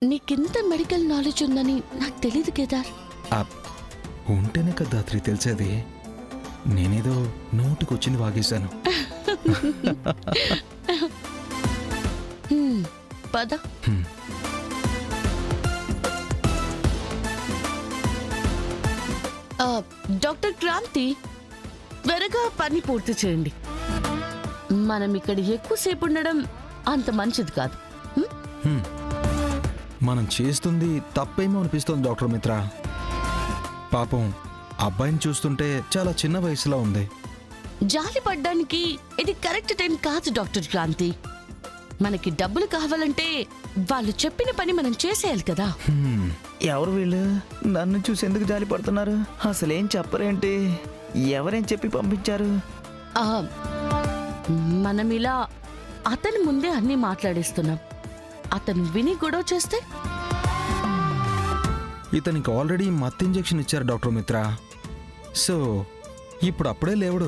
నీకింత medical knowledge ఉందని నాకు తెలీదు కేదార్. ఉంటేనే కదా దాత్రి తెలిసేది. నేనేదో నోటికొచ్చింది వాగేశాను. పద. డాక్టర్ క్రాంతి, త్వరగా పని పూర్తి చేయండి. మనం ఇక్కడ ఎక్కువసేపు ఉండడం అంత మంచిది కాదు. మనం చేస్తుంది తప్పేమో అనిపిస్తోంది డాక్టర్ మిత్ర. పాపం అబ్బాయిని చూస్తుంటే చాలా చిన్న వయసులో ఉంది. జాలి పడ్డానికి ఇది కరెక్ట్ టైం కాదు డాక్టర్ క్రాంతి. మనకి డబ్బులు కావాలంటే వాళ్ళు చెప్పిన పని మనం చేసేయాలి కదా. ఎవరు వీళ్ళు? నన్ను చూసి ఎందుకు జాలి పడుతున్నారు? అసలేం చెప్పరేంటి? ఎవరేం చెప్పి పంపించారు? మనం ఇలా అతని ముందే అన్నీ మాట్లాడేస్తున్నాం. అతను విని గొడవ చేస్తే? ఇతనికి ఆల్రెడీ మత్తు ఇంజెక్షన్ ఇచ్చారు డాక్టర్ మిత్ర. సో ఇప్పుడు అప్పుడే లేవుడు.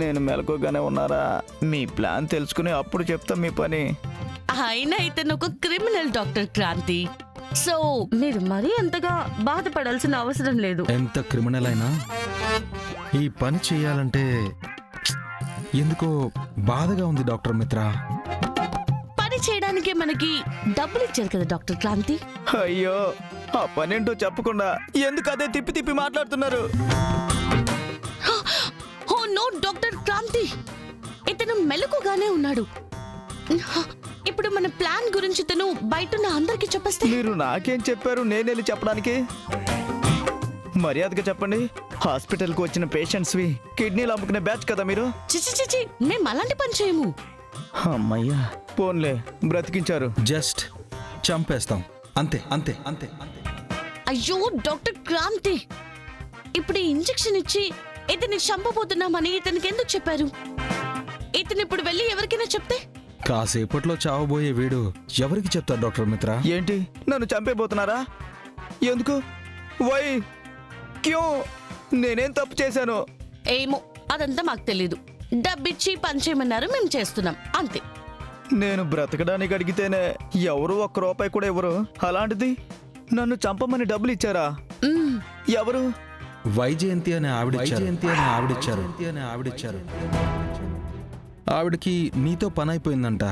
నేను మెలకుగానే ఉన్నారా? మీ ప్లాన్ తెలుసుకుని అప్పుడు చెప్తాం మీ పని. అయినా ఇతను ఒక క్రిమినల్ డాక్టర్ క్రాంతి. సో మీరు మరీ అంతగా బాధపడాల్సిన అవసరం లేదు. ఎంత క్రిమినల్ అయినా ఈ పని చేయాలంటే ఎందుకో బాధగా ఉంది డాక్టర్ మిత్ర. పని చేయడానికి మనకి డబ్బులు ఇచ్చారు కదా డాక్టర్ క్రాంతి. అయ్యో, ఆ పనేంటో చెప్పకుండా ఎందుకు అదే తిప్పి తిప్పి మాట్లాడుతున్నారు? ఓ నో డాక్టర్ క్రాంతి, ఇతను మెలకుగానే ఉన్నాడు. ఇప్పుడు మన ప్లాన్ గురించి తను బయట అందరికి చెప్పేస్తే? మీరు నాకేం చెప్పారు నేను వెళ్ళి చెప్పడానికి? మర్యాదగా చెప్పండి. హాస్పిటల్కి వచ్చిన పేషెంట్స్వి కిడ్నీలు అమ్ముకునే బ్యాచ్ కదా మీరు? చిచి, మేము అలాంటి పని చేయము. అమ్మయ్యా, పోన్లే బ్రతికించారు. జస్ట్ చంపేస్తాం, అంతే అంతే అంతే. అయ్యో డాక్టర్ క్రాంతి, ఇప్పుడు ఈ ఇంజెక్షన్ ఇచ్చి ఇతన్ని చంపబోతున్నామని ఇతనికి ఎందుకు చెప్పారు? ఇతను ఇప్పుడు వెళ్ళి ఎవరికైనా చెప్తే? కాసేపట్లో చావబోయే వీడు ఎవరికి చెప్తారు డాక్టర్ మిత్ర? ఏంటి, నన్ను చంపేపోతున్నారా? ఎందుకు? వై? క్యూ? నేనేం తప్పు చేశాను? ఏమో, అదంతా మాకు తెలీదు. డబ్బిచ్చి పని చేయమన్నారు, మేము చేస్తున్నాం అంతే. నేను బ్రతకడానికి అడిగితేనే ఎవరు ఒక్క రూపాయి కూడా ఇవ్వరు. అలాంటిది నన్ను చంపమని డబ్బులు ఇచ్చారా? ఎవరు? వైజయంతి అనే ఆవిడిచ్చారు. ఆవిడకి నీతో పని అయిపోయిందంట.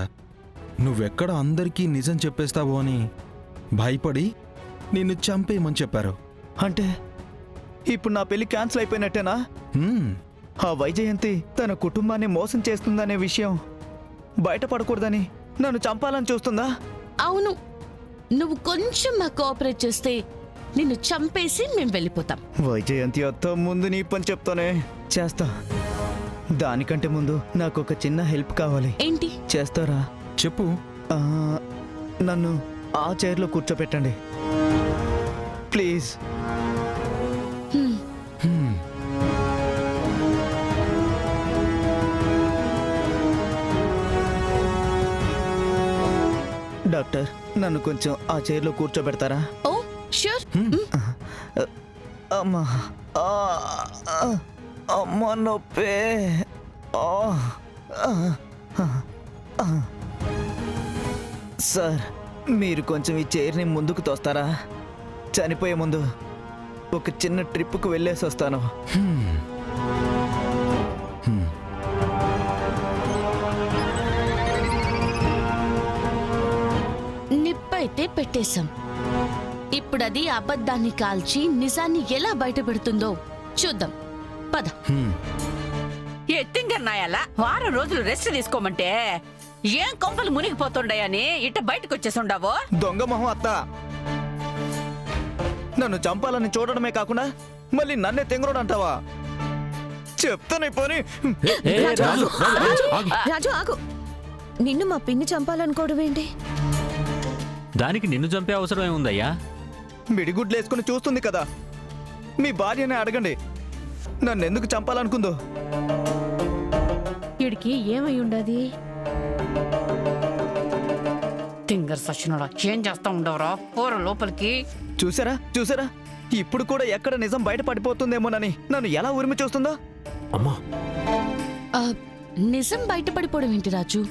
నువ్వెక్కడ అందరికీ నిజం చెప్పేస్తావో అని భయపడి నిన్ను చంపేయమని చెప్పారు. అంటే ఇప్పుడు నా పెళ్లి క్యాన్సిల్ అయిపోయినట్టేనా? ఆ వైజయంతి తన కుటుంబాన్ని మోసం చేస్తుందనే విషయం బయటపడకూడదని నన్ను చంపాలని చూస్తుందా? అవును, నువ్వు కొంచెం మాకు కోఆపరేట్ చేస్తే నిన్ను చంపేసి మేము వెళ్ళిపోతాం. వైజయంతి అత్త, ముందు నీ పని చెప్తానే. చేస్తా. దానికంటే ముందు నాకు ఒక చిన్న హెల్ప్ కావాలి. ఏంటి? చేస్తారా? చెప్పు. నన్ను ఆ చైర్లో కూర్చోపెట్టండి ప్లీజ్. డాక్టర్, నన్ను కొంచెం ఆ చైర్లో కూర్చోబెడతారా? ఓ ష్యూర్. అమ్మా, అమ్మ నొప్పే. సార్, మీరు కొంచెం ఈ చైర్ని ముందుకు తోస్తారా? చనిపోయే ముందు ఒక చిన్న ట్రిప్కు వెళ్ళేసి వస్తాను. నిప్పైతే పెట్టేశాం. ఇప్పుడు అది అబద్ధాన్ని కాల్చి నిజాన్ని ఎలా బయట పెడుతుందో చూద్దాం. పద. ఎత్తింగన్నాయాలా? వారం రోజులు రెస్ట్ తీసుకోమంటే ఏం కొంపలు మునిగిపోతుండయని ఇట్ట బయటకు వచ్చేసుండావో? దొంగ మొహం అత్త, నన్ను చంపాలని చూడడమే కాకుండా మళ్ళీ నన్నే తెంగరోడు అంటావా? చెప్తానే పోనీ. రాజు ఆగు. నిన్ను మా పిన్ని చంపాలనుకోవడం ఏంటి? దానికి నిన్ను చంపే అవసరం ఏముందయ్యా? మిడిగుడ్లు వేసుకుని చూస్తుంది కదా. మీ భార్యనే అడగండి నన్నెందుకు చంపాలనుకుందో. వీడికి ఏమై ఉండదు? తింగర్ సచ్చినోడా, ఏం చేస్తా ఉండవరా? పోర లోపలికి. చూసారా, ఇప్పుడు కూడా ఎక్కడ నిజం బయట పడిపోతుందేమోనని నన్ను ఎలా ఉరిమి చూస్తుందో. అమ్మా, నిజం బయటపడిపోవడం ఏంటి రాజు?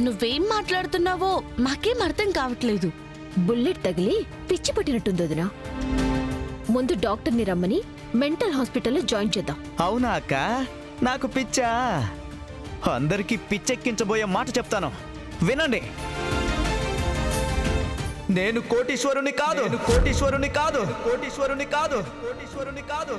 నువ్వేం మాట్లాడుతున్నావో మాకేం అర్థం కావట్లేదు. బుల్లెట్ తగిలి పిచ్చి పట్టినట్టుంది వదినా. ముందు డాక్టర్ని రమ్మని మెంటల్ హాస్పిటల్లో జాయిన్ చేద్దాం. అవునా అక్క, నాకు పిచ్చా? అందరికీ పిచ్చెక్కించబోయే మాట చెప్తాను, వినండి. నేను కోటీశ్వరుని కాదు, కోటీశ్వరుని కాదు, కోటీశ్వరుని కాదు, కోటీశ్వరుని కాదు.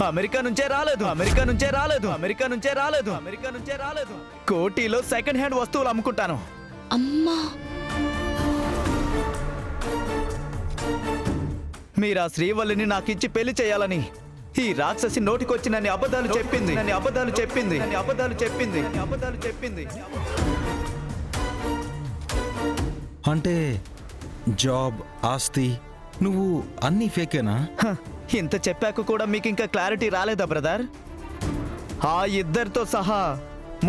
అమెరికా నుంచే రాలేదు, అమెరికా నుంచే రాలేదు, అమెరికా నుంచే రాలేదు, అమెరికా నుంచే రాలేదు. కోటిలో సెకండ్ హ్యాండ్ వస్తువులు అమ్ముకుంటాను. అమ్మా, మీరు ఆ శ్రీవల్లిని నాకిచ్చి పెళ్లి చేయాలని ఈ రాక్షసి నోటికొచ్చి నన్ను అబద్ధాలు చెప్పింది, నన్ను అబద్ధాలు చెప్పింది, నన్ను అబద్ధాలు చెప్పింది, నన్ను అబద్ధాలు చెప్పింది. అంటే జాబ్, ఆస్తి, నువ్వు అన్నీ ఫేకేనా? హ, ఇంత చెప్పాక కూడా మీకు ఇంకా క్లారిటీ రాలేదా బ్రదర్? ఆ ఇద్దరితో సహా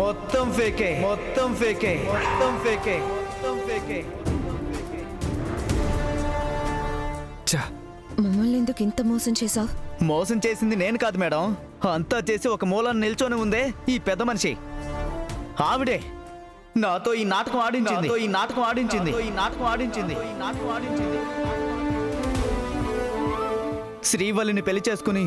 మొత్తం ఫేకే, మొత్తం ఫేకే, మొత్తం ఫేకే, మొత్తం ఫేకే. మమ్మల్ని ఎందుకు ఇంత మోసం చేశావు? మోసం చేసింది నేను కాదు మేడం, అంతా చేసి ఒక మూలన నిల్చొని ఉందే ఈ పెద్ద మనిషి. ఆవిడే నాతో ఈ నాటకం ఆడించింది, ఈ నాటకం ఆడించింది, ఈ నాటకం ఆడించింది, ఈ నాటకం ఆడించింది. శ్రీవల్లిని పెళ్లి చేసుకుని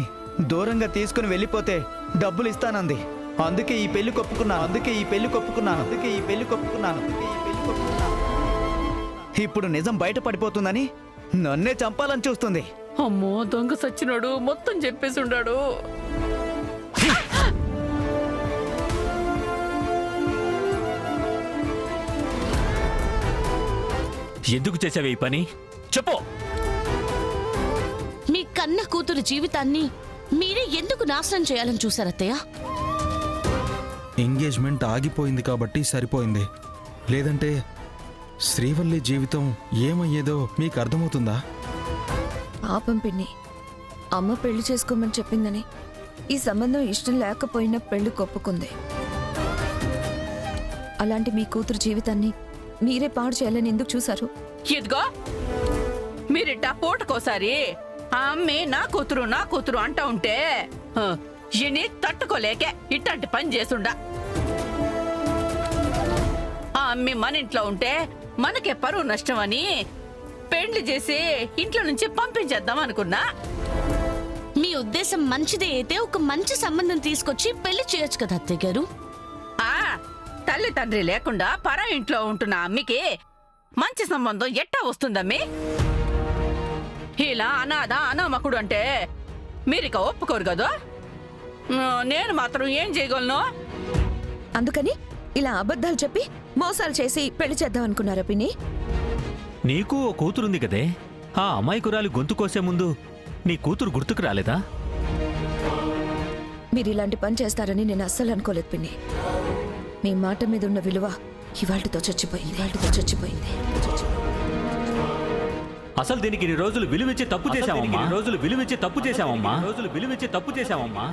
దూరంగా తీసుకుని వెళ్ళిపోతే డబ్బులు ఇస్తానంది. అందుకే ఈ పెళ్లి కొప్పుకున్నాను, అందుకే ఈ పెళ్లి కొప్పుకున్నాను, అందుకే ఈ పెళ్లి కొప్పుకున్నాను, అందుకే ఈ పెళ్లి కొప్పుకున్నాను. ఇప్పుడు నిజం బయట పడిపోతుందని నన్నే చంపాలని చూస్తుంది. అమ్మో, దొంగ సచ్చినోడు మొత్తం చెప్పేసి ఉండాడు. ఎందుకు చేసావే ఈ పని? చెప్పు. మీ కన్న కూతురు జీవితాన్ని మీరే ఎందుకు నాశనం చేయాలని చూసారత్తయ్య? ఎంగేజ్మెంట్ ఆగిపోయింది కాబట్టి సరిపోయింది. లేదంటే శ్రీవల్లి జీవితం ఏమయ్యేదో మీకు అర్థమవుతుందా? పాపం పిన్ని, అమ్మ పెళ్లి చేసుకోమని చెప్పిందని ఈ సంబంధం ఇష్టం లేకపోయినా పెళ్లి కొప్పుకుంది. అలాంటి మీ కూతురు జీవితాన్ని మీరే పాడు చేయాలని ఎందుకు చూశారు? ఇదిగో మీరిట్టా పూటకోసారి ఆ అమ్మే నా కూతురు అంటా ఉంటే ఇని తట్టుకోలేకే ఇట్లాంటి పని చేసుండా. ఆ అమ్మి మన ఇంట్లో ఉంటే మనకే పరువు నష్టం అని పెళ్లి చేసి ఇంట్లో నుంచి పంపించేద్దాం అనుకున్నా. మీ ఉద్దేశం మంచిదే అయితే ఒక మంచి సంబంధం తీసుకొచ్చి పెళ్లి చేయొచ్చు కదా అత్తయ్య గారు. ఆ తల్లి తండ్రి లేకుండా పర ఇంట్లో ఉంటున్న అమ్మికి మంచి సంబంధం ఎట్టా వస్తుందమ్మి? ఇలా అనాథ అనామకుడు అంటే మీరిక ఒప్పుకోరు కదా. నేను మాత్రం ఏం చేయగలను? అందుకని ఇలా అబద్ధాలు చెప్పి మోసాలు చేసి పెళ్లి చేద్దాం అనుకున్నారా పిన్ని? నీకు ఓ కూతురుంది కదే, ఆ అమాయకురాలి గొంతు కోసే ముందు నీ కూతురు గుర్తుకు రాలేదా? మీరు ఇలాంటి పని చేస్తారని నేను అస్సలు అనుకోలేదు పిన్ని. మీ మాట మీద ఉన్న విలువ ఇవాళ్టితో చచ్చిపోయింది, ఇవాళ్టితో చచ్చిపోయింది. అసలు దీనికి ఇన్ని రోజులు విలువిచ్చి తప్పు చేశామమ్మా, రోజులు విలువిచ్చి తప్పు చేశామమ్మా, రోజులు విలువిచ్చి తప్పు చేశామమ్మా.